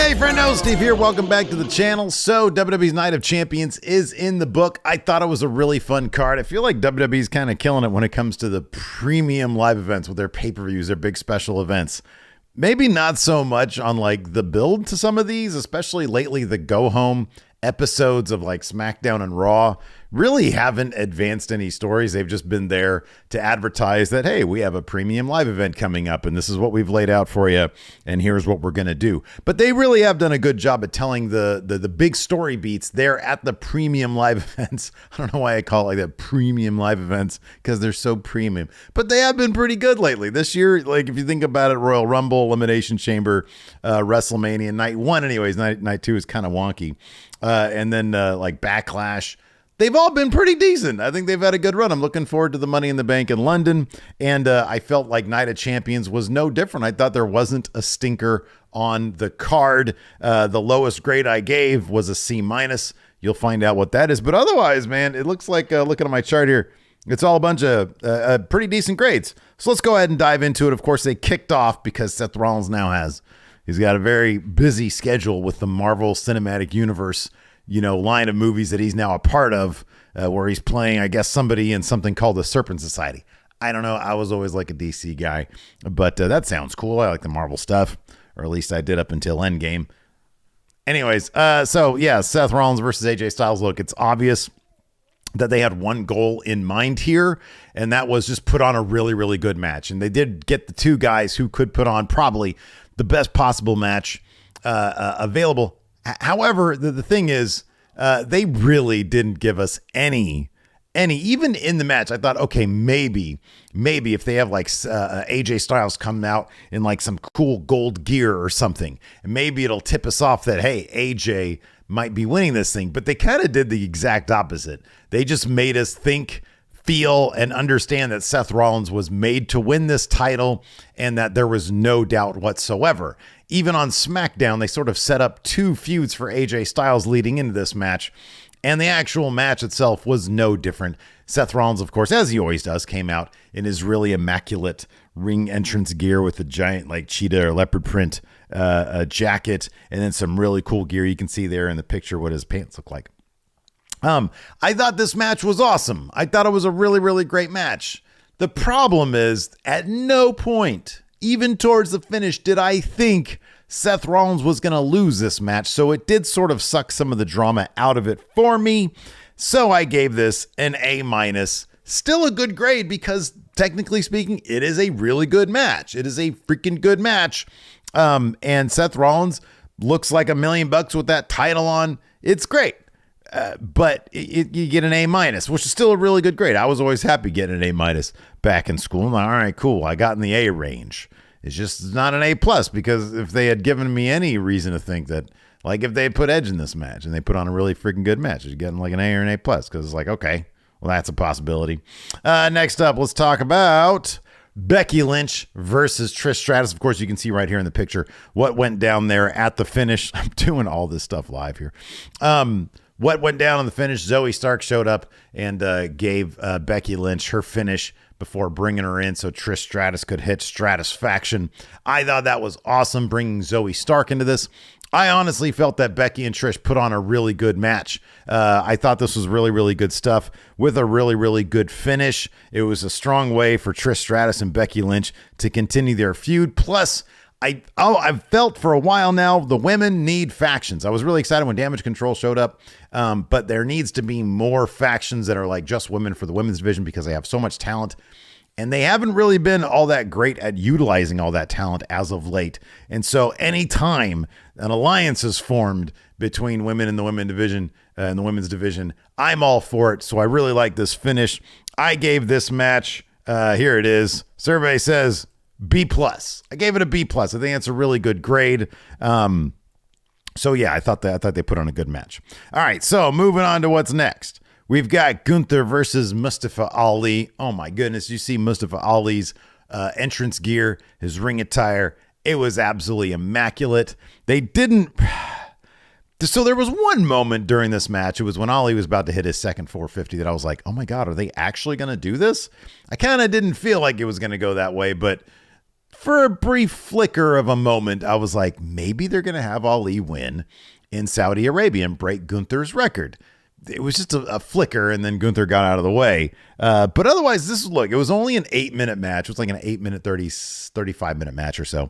Hey friendo, Steve here. Welcome back to the channel. So WWE's Night of Champions is in the book. I thought it was a really fun card. I feel like WWE's kind of killing it when it comes to the premium live events with their pay-per-views, their big special events. Maybe not so much on like the build to some of these, especially lately the go-home episodes of like SmackDown and Raw really haven't advanced any stories. They've just been there to advertise that, hey, we have a premium live event coming up and this is what we've laid out for you and here's what we're going to do. But they really have done a good job at telling the big story beats there at the premium live events. I don't know why I call it like that, premium live events, because they're so premium. But they have been pretty good lately. This year, like if you think about it, Royal Rumble, Elimination Chamber, WrestleMania, night one anyways, night two is kind of wonky. And then like Backlash, they've all been pretty decent. I think they've had a good run. I'm looking forward to the Money in the Bank in London. And I felt like Night of Champions was no different. I thought there wasn't a stinker on the card. The lowest grade I gave was a C-. You'll find out what that is. But otherwise, man, it looks like, looking at my chart here, it's all a bunch of pretty decent grades. So let's go ahead and dive into it. Of course, they kicked off because Seth Rollins now he's got a very busy schedule with the Marvel Cinematic Universe, line of movies that he's now a part of, where he's playing, I guess, somebody in something called the Serpent Society. I don't know. I was always like a DC guy, but that sounds cool. I like the Marvel stuff, or at least I did up until Endgame. Anyways, so yeah, Seth Rollins versus AJ Styles. Look, it's obvious that they had one goal in mind here, and that was just put on a really, really good match. And they did get the two guys who could put on probably the best possible match available. However, the thing is, they really didn't give us any, even in the match. I thought, okay, maybe if they have like AJ Styles come out in like some cool gold gear or something, and maybe it'll tip us off that, hey, AJ might be winning this thing. But they kind of did the exact opposite. They just made us think, feel, and understand that Seth Rollins was made to win this title and that there was no doubt whatsoever. Even on SmackDown, they sort of set up two feuds for AJ Styles leading into this match, and the actual match itself was no different. Seth Rollins, of course, as he always does, came out in his really immaculate ring entrance gear with a giant like cheetah or leopard print jacket, and then some really cool gear. You can see there in the picture what his pants look like. I thought this match was awesome. I thought it was a really, really great match. The problem is, at no point, even towards the finish, did I think Seth Rollins was going to lose this match. So it did sort of suck some of the drama out of it for me. So I gave this an A-. Still a good grade because technically speaking, it is a really good match. It is a freaking good match. And Seth Rollins looks like $1 million with that title on. It's great. But you get an A-, which is still a really good grade. I was always happy getting an A- back in school. I'm like, all right, cool. I got in the A range. It's just not an A+, because if they had given me any reason to think that, like if they had put Edge in this match and they put on a really freaking good match, you're getting like an A or an A+, because it's like, okay, well, that's a possibility. Next up, let's talk about Becky Lynch versus Trish Stratus. Of course, you can see right here in the picture what went down there at the finish. I'm doing all this stuff live here. What went down on the finish, Zoe Stark showed up and gave Becky Lynch her finish before bringing her in so Trish Stratus could hit Stratusfaction. I thought that was awesome, bringing Zoe Stark into this. I honestly felt that Becky and Trish put on a really good match. I thought this was really, really good stuff with a really, really good finish. It was a strong way for Trish Stratus and Becky Lynch to continue their feud. Plus, I've felt for a while now the women need factions. I was really excited when Damage Control showed up, but there needs to be more factions that are like just women for the women's division because they have so much talent, and they haven't really been all that great at utilizing all that talent as of late. And so anytime an alliance is formed between women in the women's division, I'm all for it. So I really like this finish. I gave this match, here it is. Survey says B+. I gave it a B+. I think that's a really good grade. So yeah, I thought they put on a good match. All right, so moving on to what's next. We've got Gunther versus Mustafa Ali. Oh my goodness, you see Mustafa Ali's entrance gear, his ring attire. It was absolutely immaculate. They didn't. So there was one moment during this match. It was when Ali was about to hit his second 450 that I was like, oh my God, are they actually going to do this? I kind of didn't feel like it was going to go that way, but for a brief flicker of a moment, I was like, maybe they're going to have Ali win in Saudi Arabia and break Gunther's record. It was just a flicker, and then Gunther got out of the way. But otherwise, it was only an 8-minute match. It was like an 8-minute, 35-minute match or so.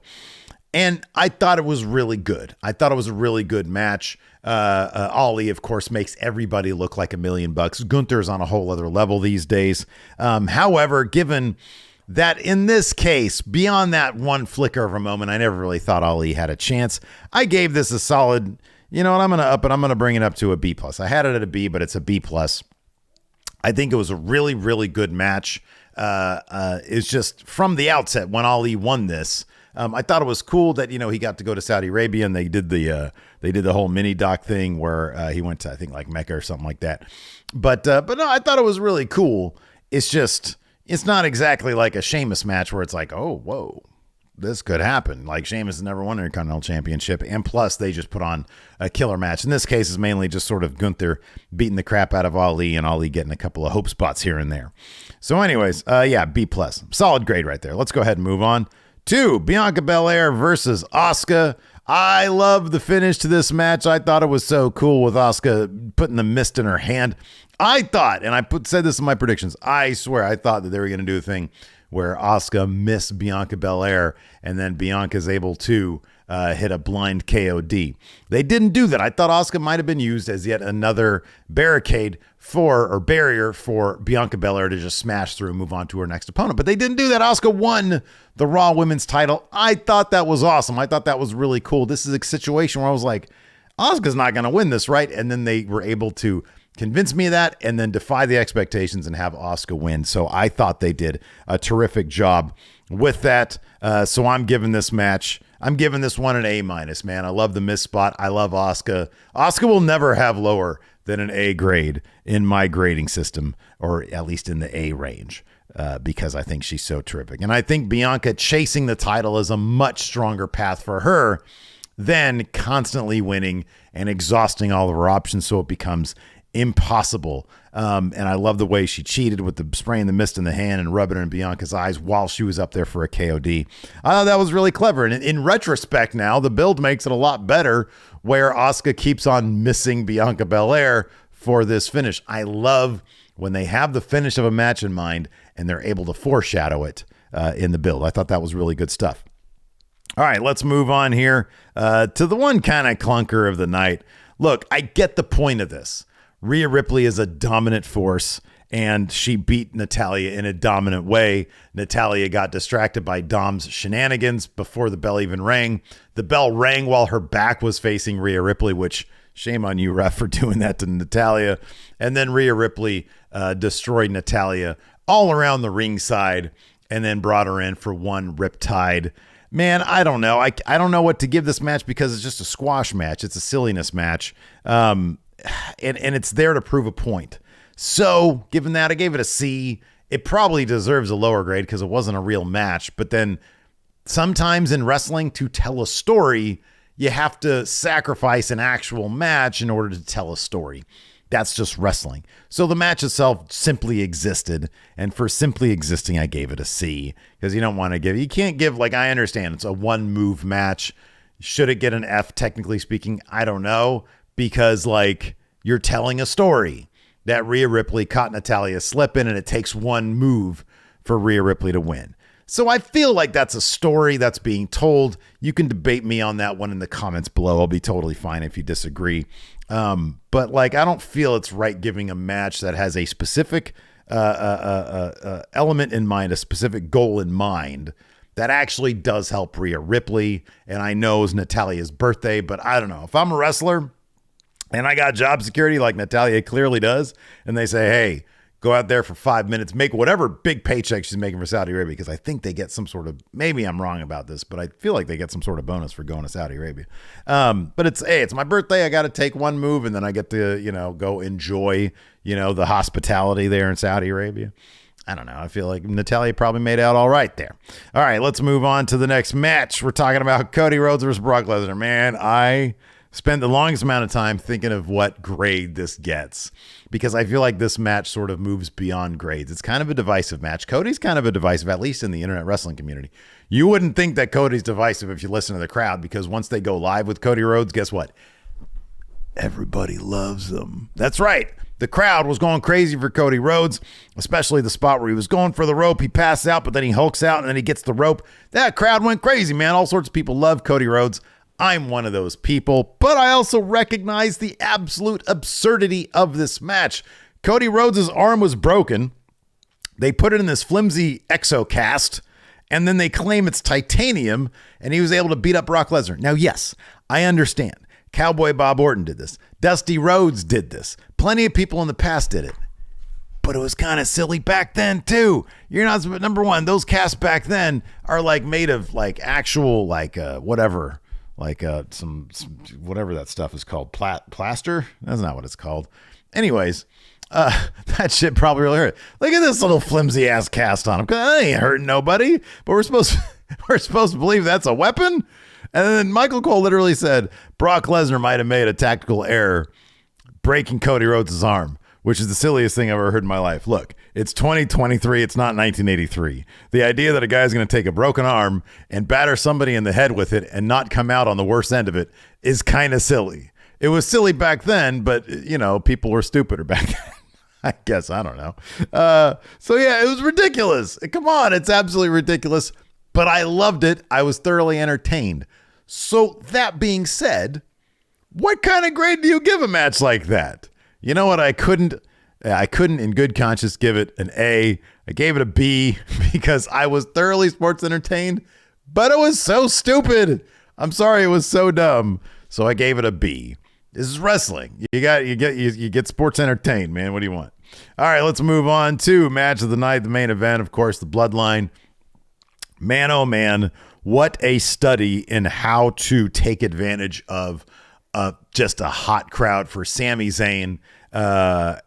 And I thought it was really good. I thought it was a really good match. Ali, of course, makes everybody look like $1 million. Gunther's on a whole other level these days. However, given that in this case, beyond that one flicker of a moment, I never really thought Ali had a chance. I gave this a solid... You know what? I'm going to up it. I'm going to bring it up to a B+. I had it at a B, but it's a B+. I think it was a really, really good match. It's just from the outset when Ali won this, I thought it was cool that, he got to go to Saudi Arabia and they did the whole mini doc thing where he went to, I think, like Mecca or something like that. But no, I thought it was really cool. It's not exactly like a Sheamus match where it's like, oh, whoa. This could happen. Like, Sheamus has never won an Intercontinental Championship, and plus they just put on a killer match. In this case, is mainly just sort of Gunther beating the crap out of Ali and Ali getting a couple of hope spots here and there. So anyways, B+. Solid grade right there. Let's go ahead and move on to Bianca Belair versus Asuka. I love the finish to this match. I thought it was so cool with Asuka putting the mist in her hand. I thought, and said this in my predictions, I swear I thought that they were going to do a thing where Asuka missed Bianca Belair, and then Bianca's able to hit a blind KOD. They didn't do that. I thought Asuka might have been used as yet another barrier for Bianca Belair to just smash through and move on to her next opponent. But they didn't do that. Asuka won the Raw Women's title. I thought that was awesome. I thought that was really cool. This is a situation where I was like, Asuka's not going to win this, right? And then they were able to convince me of that and then defy the expectations and have Asuka win. So I thought they did a terrific job with that. So I'm giving this one an A-, man. I love the miss spot. I love Asuka. Asuka will never have lower than an A grade in my grading system, or at least in the A range, because I think she's so terrific. And I think Bianca chasing the title is a much stronger path for her than constantly winning and exhausting all of her options, so it becomes impossible. And I love the way she cheated with the spraying the mist in the hand and rubbing it in Bianca's eyes while she was up there for a KOD. I thought that was really clever. And in retrospect now, the build makes it a lot better where Asuka keeps on missing Bianca Belair for this finish. I love when they have the finish of a match in mind and they're able to foreshadow it in the build. I thought that was really good stuff. All right, let's move on here to the one kind of clunker of the night. Look, I get the point of this. Rhea Ripley is a dominant force, and she beat Natalya in a dominant way. Natalya got distracted by Dom's shenanigans before the bell even rang. The bell rang while her back was facing Rhea Ripley, which shame on you, ref, for doing that to Natalya. And then Rhea Ripley destroyed Natalya all around the ringside and then brought her in for one Riptide. Man, I don't know. I don't know what to give this match because it's just a squash match. It's a silliness match. And it's there to prove a point. So, given that, I gave it a C. It probably deserves a lower grade because it wasn't a real match. But then sometimes in wrestling, to tell a story, you have to sacrifice an actual match in order to tell a story. That's just wrestling. So the match itself simply existed. And for simply existing, I gave it a C. Because you can't give, like, I understand it's a one-move match. Should it get an F, technically speaking? I don't know. Because, like, you're telling a story that Rhea Ripley caught Natalya slipping, and it takes one move for Rhea Ripley to win. So I feel like that's a story that's being told. You can debate me on that one in the comments below. I'll be totally fine if you disagree. But, like, I don't feel it's right giving a match that has a specific element in mind, a specific goal in mind, that actually does help Rhea Ripley. And I know it's Natalya's birthday, but I don't know. If I'm a wrestler and I got job security like Natalya clearly does, and they say, hey, go out there for 5 minutes, make whatever big paycheck she's making for Saudi Arabia, because I think they get some sort of, maybe I'm wrong about this, but I feel like they get some sort of bonus for going to Saudi Arabia. But it's my birthday. I got to take one move, and then I get to, go enjoy, the hospitality there in Saudi Arabia. I don't know. I feel like Natalya probably made out all right there. All right, let's move on to the next match. We're talking about Cody Rhodes versus Brock Lesnar. Man, I spent the longest amount of time thinking of what grade this gets, because I feel like this match sort of moves beyond grades. It's kind of a divisive match. Cody's kind of a divisive, at least in the internet wrestling community. You wouldn't think that Cody's divisive if you listen to the crowd, because once they go live with Cody Rhodes, guess what? Everybody loves him. That's right. The crowd was going crazy for Cody Rhodes, especially the spot where he was going for the rope. He passes out, but then he hulks out, and then he gets the rope. That crowd went crazy, man. All sorts of people love Cody Rhodes. I'm one of those people, but I also recognize the absolute absurdity of this match. Cody Rhodes' arm was broken. They put it in this flimsy exocast, and then they claim it's titanium, and he was able to beat up Brock Lesnar. Now, yes, I understand. Cowboy Bob Orton did this. Dusty Rhodes did this. Plenty of people in the past did it. But it was kind of silly back then, too. You're not, number one, those casts back then are like made of like actual, like whatever, like some whatever that stuff is called. Plaster? That's not what it's called. Anyways, that shit probably really hurt. Look at this little flimsy ass cast on him. I ain't hurting nobody, but we're supposed to believe that's a weapon. And then Michael Cole literally said Brock Lesnar might have made a tactical error breaking Cody Rhodes' arm, which is the silliest thing I've ever heard in my life. Look, it's 2023. It's not 1983. The idea that a guy's going to take a broken arm and batter somebody in the head with it and not come out on the worst end of it is kind of silly. It was silly back then, but, you know, people were stupider back then. I guess. I don't know. So, yeah, it was ridiculous. Come on. It's absolutely ridiculous. But I loved it. I was thoroughly entertained. So that being said, what kind of grade do you give a match like that? You know what? I couldn't in good conscience give it an A. I gave it a B because I was thoroughly sports entertained, but it was so stupid. I'm sorry, it was so dumb. So I gave it a B. This is wrestling. You get sports entertained, man. What do you want? All right, let's move on to match of the night, the main event, of course, the Bloodline. Man, oh man, what a study in how to take advantage of just a hot crowd for Sami Zayn.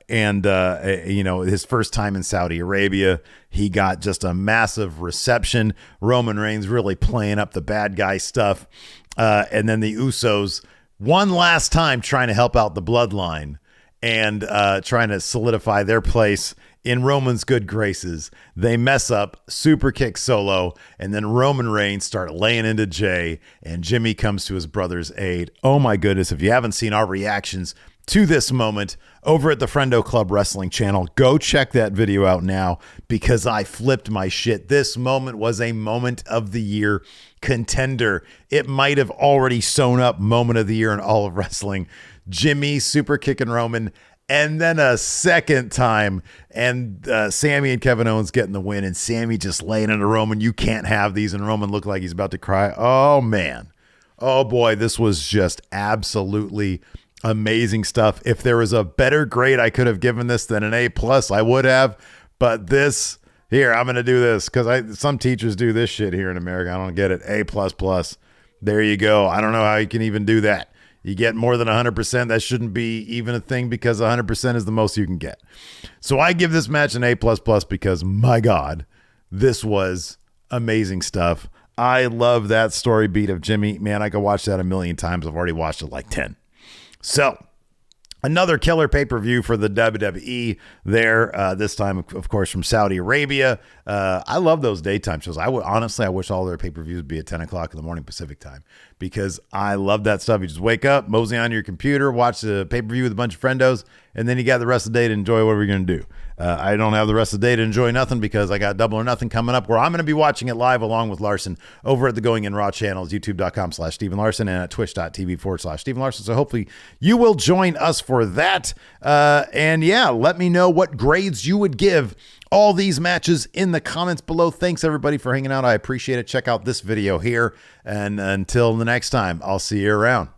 You know, his first time in Saudi Arabia, he got just a massive reception. Roman Reigns really playing up the bad guy stuff. And then the Usos, one last time trying to help out the Bloodline and trying to solidify their place in Roman's good graces. They mess up, super kick Solo, and then Roman Reigns start laying into Jay, and Jimmy comes to his brother's aid. Oh my goodness, if you haven't seen our reactions to this moment over at the Friendo Club Wrestling channel, go check that video out now, because I flipped my shit. This moment was a moment of the year contender. It might have already sewn up moment of the year in all of wrestling. Jimmy super kicking Roman, and then a second time, and Sammy and Kevin Owens getting the win, and Sammy just laying into Roman. You can't have these, and Roman looked like he's about to cry. Oh, man. Oh, boy, this was just absolutely amazing stuff. If there was a better grade I could have given this than an A+, I would have. But this, here, I'm going to do this, because some teachers do this shit here in America. I don't get it. A++. There you go. I don't know how you can even do that. You get more than 100%. That shouldn't be even a thing, because 100% is the most you can get. So I give this match an A++ because, my God, this was amazing stuff. I love that story beat of Jimmy. Man, I could watch that a million times. I've already watched it like 10. So another killer pay-per-view for the WWE there, this time, of course, from Saudi Arabia. I love those daytime shows. Honestly, I wish all their pay-per-views would be at 10 o'clock in the morning Pacific time, because I love that stuff. You just wake up, mosey on your computer, watch the pay-per-view with a bunch of friendos, and then you got the rest of the day to enjoy whatever you're going to do. I don't have the rest of the day to enjoy nothing, because I got Double or Nothing coming up, where I'm going to be watching it live along with Larson over at the Going In Raw channels, youtube.com/Stephen Larson, and at twitch.tv/Stephen Larson. So hopefully you will join us for that. And yeah, let me know what grades you would give all these matches in the comments below. Thanks everybody for hanging out. I appreciate it. Check out this video here. And until the next time, I'll see you around.